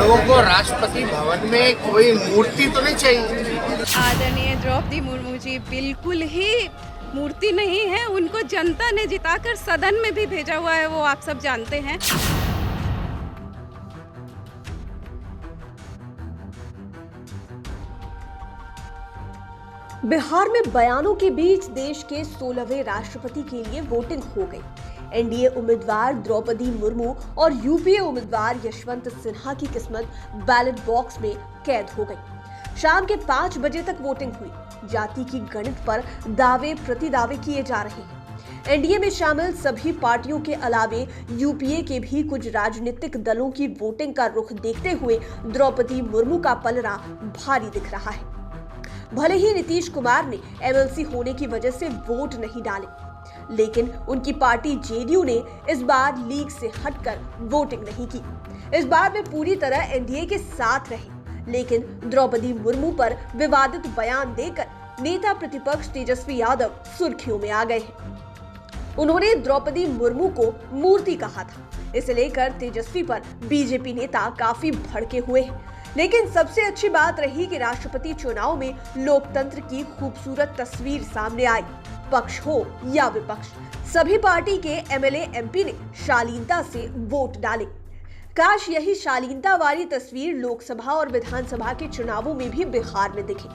लोगों को राष्ट्रपति भवन में कोई मूर्ति तो नहीं चाहिए। आदरणीय द्रौपदी मुर्मू जी बिल्कुल ही मूर्ति नहीं है, उनको जनता ने जिताकर सदन में भी भेजा हुआ है, वो आप सब जानते हैं। बिहार में बयानों के बीच देश के 16वें राष्ट्रपति के लिए वोटिंग हो गई। एनडीए उम्मीदवार द्रौपदी मुर्मू और यूपीए उम्मीदवार यशवंत सिन्हा की किस्मत बैलेट बॉक्स में कैद हो गई। शाम के 5 बजे तक वोटिंग हुई। जाति की गणित पर दावे प्रतिदावे किए जा रहे हैं। एनडीए में शामिल सभी पार्टियों के अलावे यूपीए के भी कुछ राजनीतिक दलों की वोटिंग का रुख देखते हुए द्रौपदी मुर्मू का पलड़ा भारी दिख रहा है। भले ही नीतीश कुमार ने एमएलसी होने की वजह से वोट नहीं डाले, लेकिन उनकी पार्टी जेडीयू ने इस बार लीग से हटकर वोटिंग नहीं की। इस बार वे पूरी तरह एनडीए के साथ रहे, लेकिन द्रौपदी मुर्मू पर विवादित बयान देकर नेता प्रतिपक्ष तेजस्वी यादव सुर्खियों में आ गए हैं। उन्होंने द्रौपदी मुर्मू को मूर्ति कहा था। इसे लेकर तेजस्वी पर बीजेपी नेता काफी भड़के हुए हैं। लेकिन सबसे अच्छी बात रही कि राष्ट्रपति चुनाव में लोकतंत्र की खूबसूरत तस्वीर सामने आई। पक्ष हो या विपक्ष, सभी पार्टी के एमएलए एमपी ने शालीनता से वोट डाले। काश यही शालीनता वाली तस्वीर लोकसभा और विधानसभा के चुनावों में भी बिहार में दिखे,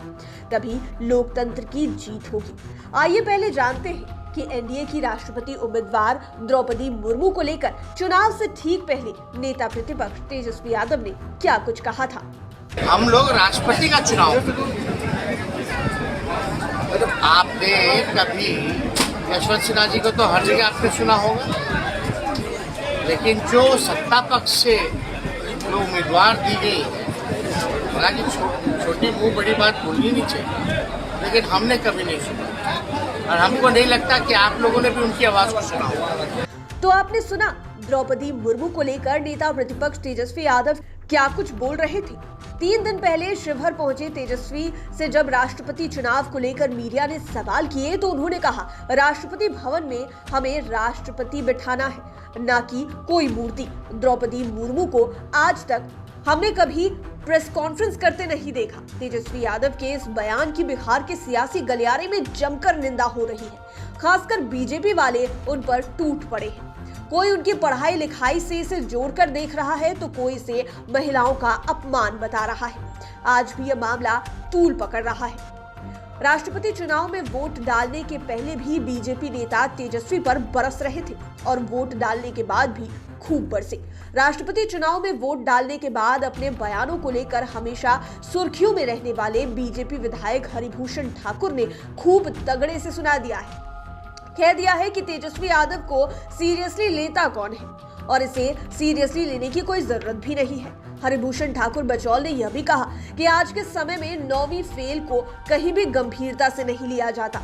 तभी लोकतंत्र की जीत होगी। आइए पहले जानते हैं कि एनडीए की राष्ट्रपति उम्मीदवार द्रौपदी मुर्मू को लेकर चुनाव से ठीक पहले नेता प्रतिपक्ष तेजस्वी यादव ने क्या कुछ कहा था। हम लोग राष्ट्रपति का चुनाव, आपने कभी यशवंत सिन्हा जी को तो हर जगह आपने सुना होगा, लेकिन जो सत्ता पक्ष से जो उम्मीदवार दी गई, हालांकि छोटी मुंह बड़ी बात बोलनी नहीं चाहिए, लेकिन हमने कभी नहीं सुना और हमको नहीं लगता कि आप लोगों ने भी उनकी आवाज को सुना होगा। तो आपने सुना द्रौपदी मुर्मू को लेकर नेता प्रतिपक्ष तेजस्वी यादव क्या कुछ बोल रहे थे। 3 दिन पहले शिवहर पहुंचे तेजस्वी से जब राष्ट्रपति चुनाव को लेकर मीडिया ने सवाल किए तो उन्होंने कहा, राष्ट्रपति भवन में हमें राष्ट्रपति बिठाना है, न कि कोई मूर्ति। द्रौपदी मुर्मू को आज तक हमने कभी प्रेस कॉन्फ्रेंस करते नहीं देखा। तेजस्वी यादव के इस बयान की बिहार के सियासी गलियारे में जमकर निंदा हो रही है। खासकर बीजेपी वाले उन पर टूट पड़े हैं। कोई उनकी पढ़ाई लिखाई से इसे जोड़कर देख रहा है तो कोई इसे महिलाओं का अपमान बता रहा है। आज भी यह मामला तूल पकड़ रहा है। राष्ट्रपति चुनाव में वोट डालने के पहले भी बीजेपी नेता तेजस्वी पर बरस रहे थे और वोट डालने के बाद भी खूब बरसे। राष्ट्रपति चुनाव में वोट डालने के बाद अपने बयानों को लेकर हमेशा सुर्खियों में रहने वाले बीजेपी विधायक हरिभूषण ठाकुर ने खूब तगड़े से सुना दिया है, कह दिया है कि तेजस्वी यादव को सीरियसली लेता कौन है और इसे सीरियसली लेने की कोई जरूरत भी नहीं है। हरिभूषण ठाकुर बचौल ने यह भी कहा कि आज के समय में 9वीं फेल को कहीं भी गंभीरता से नहीं लिया जाता।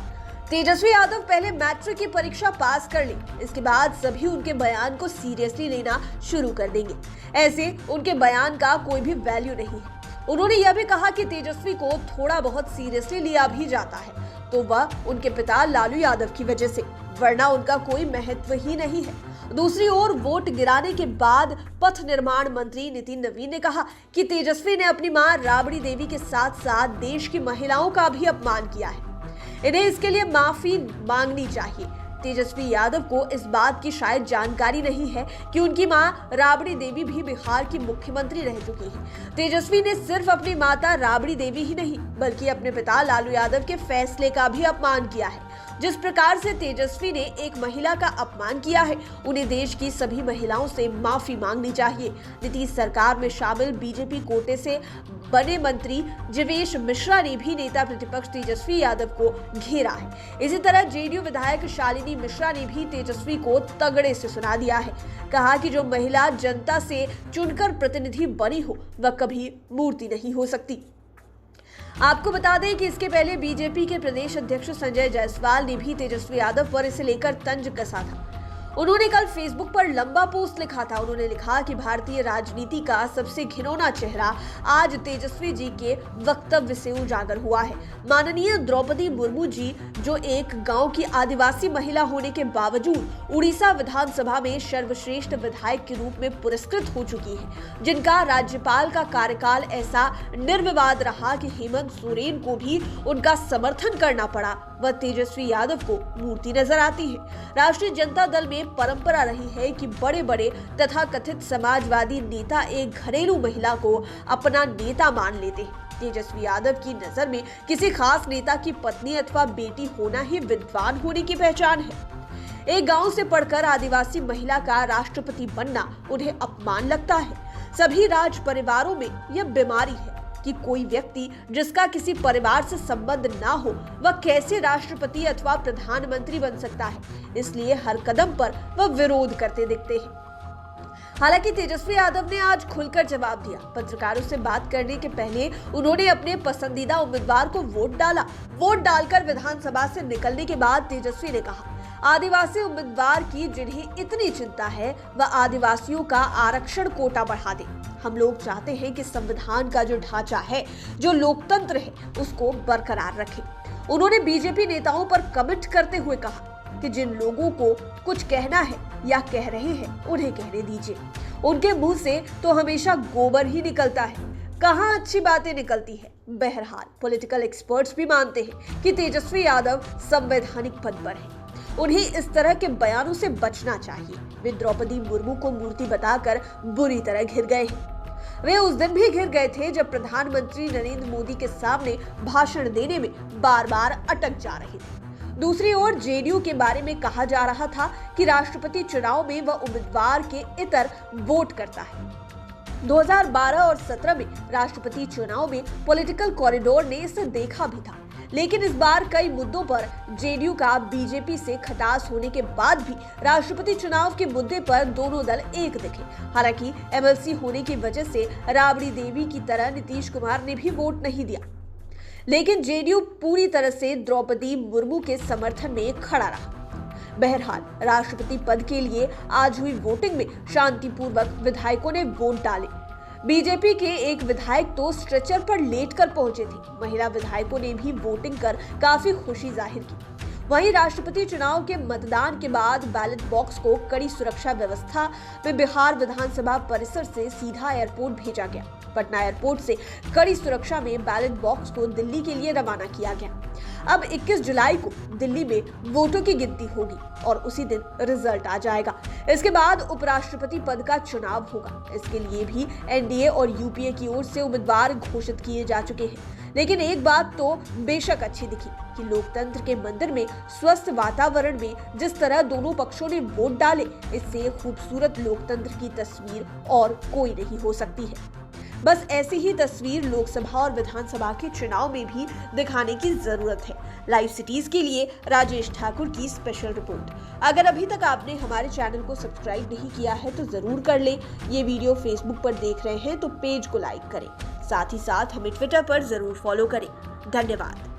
तेजस्वी यादव पहले मैट्रिक की परीक्षा पास कर ले, इसके बाद सभी उनके बयान को सीरियसली लेना शुरू कर देंगे। ऐसे उनके बयान का कोई भी वैल्यू नहीं है। उन्होंने यह भी कहा कि तेजस्वी को थोड़ा बहुत सीरियसली लिया भी जाता है तो वह उनके पिता लालू यादव की वजह से, वरना उनका कोई महत्व ही नहीं है। दूसरी ओर वोट गिराने के बाद पथ निर्माण मंत्री नितिन नवीन ने कहा कि तेजस्वी ने अपनी मां राबड़ी देवी के साथ साथ देश की महिलाओं का भी अपमान किया है, इन्हें इसके लिए माफी मांगनी चाहिए। तेजस्वी यादव को इस बात की शायद जानकारी नहीं है कि उनकी मां राबड़ी देवी भी बिहार की मुख्यमंत्री रह चुकी है। तेजस्वी ने सिर्फ अपनी माता राबड़ी देवी ही नहीं बल्कि अपने पिता लालू यादव के फैसले का भी अपमान किया है। जिस प्रकार से तेजस्वी ने एक महिला का अपमान किया है, उन्हें देश की सभी महिलाओं से माफी मांगनी चाहिए। नीतीश सरकार में शामिल बीजेपी कोटे से बने मंत्री जीवेश मिश्रा ने भी नेता प्रतिपक्ष तेजस्वी यादव को घेरा है। इसी तरह जेडीयू विधायक शालिनी मिश्रा ने भी तेजस्वी को तगड़े से सुना दिया है। कहा कि जो महिला जनता से चुनकर प्रतिनिधि बनी हो वह कभी मूर्ति नहीं हो सकती। आपको बता दें कि इसके पहले बीजेपी के प्रदेश अध्यक्ष संजय जायसवाल ने भी तेजस्वी यादव पर इसे लेकर तंज कसा था। उन्होंने कल फेसबुक पर लंबा पोस्ट लिखा था। उन्होंने लिखा कि भारतीय राजनीति का सबसे घिनौना चेहरा आज तेजस्वी जी के वक्तव्य से उजागर हुआ है। माननीय द्रौपदी मुर्मू जी, जो एक गांव की आदिवासी महिला होने के बावजूद उड़ीसा विधानसभा में सर्वश्रेष्ठ विधायक के रूप में पुरस्कृत हो चुकी है, जिनका राज्यपाल का कार्यकाल ऐसा निर्विवाद रहा कि हेमंत सोरेन को भी उनका समर्थन करना पड़ा, वह तेजस्वी यादव को मूर्ति नजर आती है। राष्ट्रीय जनता दल में परंपरा रही है कि बड़े बड़े तथा कथित समाजवादी नेता एक घरेलू महिला को अपना नेता मान लेते हैं। तेजस्वी यादव की नजर में किसी खास नेता की पत्नी अथवा बेटी होना ही विद्वान होने की पहचान है। एक गांव से पढ़कर आदिवासी महिला का राष्ट्रपति बनना उन्हें अपमान लगता है। सभी राज परिवारों में यह बीमारी है कि कोई व्यक्ति जिसका किसी परिवार से संबंध ना हो, वह कैसे राष्ट्रपति अथवा प्रधानमंत्री बन सकता है। इसलिए हर कदम पर वह विरोध करते दिखते हैं। हालांकि तेजस्वी यादव ने आज खुलकर जवाब दिया। पत्रकारों से बात करने के पहले उन्होंने अपने पसंदीदा उम्मीदवार को वोट डाला। वोट डालकर विधानसभा से निकलने के बाद तेजस्वी ने कहा, आदिवासी उम्मीदवार की जिन्हें इतनी चिंता है वह आदिवासियों का आरक्षण कोटा बढ़ा दे। हम लोग चाहते हैं कि संविधान का जो ढांचा है, जो लोकतंत्र है, उसको बरकरार रखें। उन्होंने बीजेपी नेताओं पर कमेंट करते हुए कहा कि जिन लोगों को कुछ कहना है या कह रहे हैं उन्हें कहने दीजिए। उनके मुंह से तो हमेशा गोबर ही निकलता है, कहाँ अच्छी बातें निकलती है। बहरहाल पॉलिटिकल एक्सपर्ट्स भी मानते हैं कि तेजस्वी यादव संवैधानिक पद पर है। उन्हें इस तरह के बयानों से बचना चाहिए। वे द्रौपदी मुर्मू को मूर्ति बताकर बुरी तरह घिर गए हैं। वे उस दिन भी घिर गए थे जब प्रधानमंत्री नरेंद्र मोदी के सामने भाषण देने में बार बार अटक जा रहे थे। दूसरी ओर जेडीयू के बारे में कहा जा रहा था कि राष्ट्रपति चुनाव में वह उम्मीदवार के इतर वोट करता है। 2012 और 17 में राष्ट्रपति चुनाव में पॉलिटिकल कॉरिडोर ने इसे देखा भी था, लेकिन इस बार कई मुद्दों पर जेडीयू का बीजेपी से खटास होने के बाद भी राष्ट्रपति चुनाव के मुद्दे पर दोनों दल एक दिखे। हालांकि एमएलसी होने की वजह से राबड़ी देवी की तरह नीतीश कुमार ने भी वोट नहीं दिया, लेकिन जेडीयू पूरी तरह से द्रौपदी मुर्मू के समर्थन में खड़ा रहा। बहरहाल राष्ट्रपति पद के लिए आज हुई वोटिंग में शांतिपूर्वक विधायकों ने वोट डाले। बीजेपी के एक विधायक तो स्ट्रेचर पर लेटकर पहुंचे थे। महिला विधायकों ने भी वोटिंग कर काफी खुशी जाहिर की। वहीं राष्ट्रपति चुनाव के मतदान के बाद बैलेट बॉक्स को कड़ी सुरक्षा व्यवस्था में बिहार विधानसभा परिसर से सीधा एयरपोर्ट भेजा गया। पटना एयरपोर्ट से कड़ी सुरक्षा में बैलेट बॉक्स को दिल्ली के लिए रवाना किया गया। अब 21 जुलाई को दिल्ली में वोटों की गिनती होगी और उसी दिन रिजल्ट आ जाएगा। इसके बाद उपराष्ट्रपति पद का चुनाव होगा। इसके लिए भी एनडीए और यूपीए की ओर से उम्मीदवार घोषित किए जा चुके हैं। लेकिन एक बात तो बेशक अच्छी दिखी कि लोकतंत्र के मंदिर में स्वस्थ वातावरण में जिस तरह दोनों पक्षों ने वोट डाले, इससे खूबसूरत लोकतंत्र की तस्वीर और कोई नहीं हो सकती है। बस ऐसी ही तस्वीर लोकसभा और विधानसभा के चुनाव में भी दिखाने की जरूरत है। लाइव सिटीज के लिए राजेश ठाकुर की स्पेशल रिपोर्ट। अगर अभी तक आपने हमारे चैनल को सब्सक्राइब नहीं किया है तो जरूर कर लें। ये वीडियो फेसबुक पर देख रहे हैं तो पेज को लाइक करें, साथ ही साथ हमें ट्विटर पर जरूर फॉलो करें। धन्यवाद।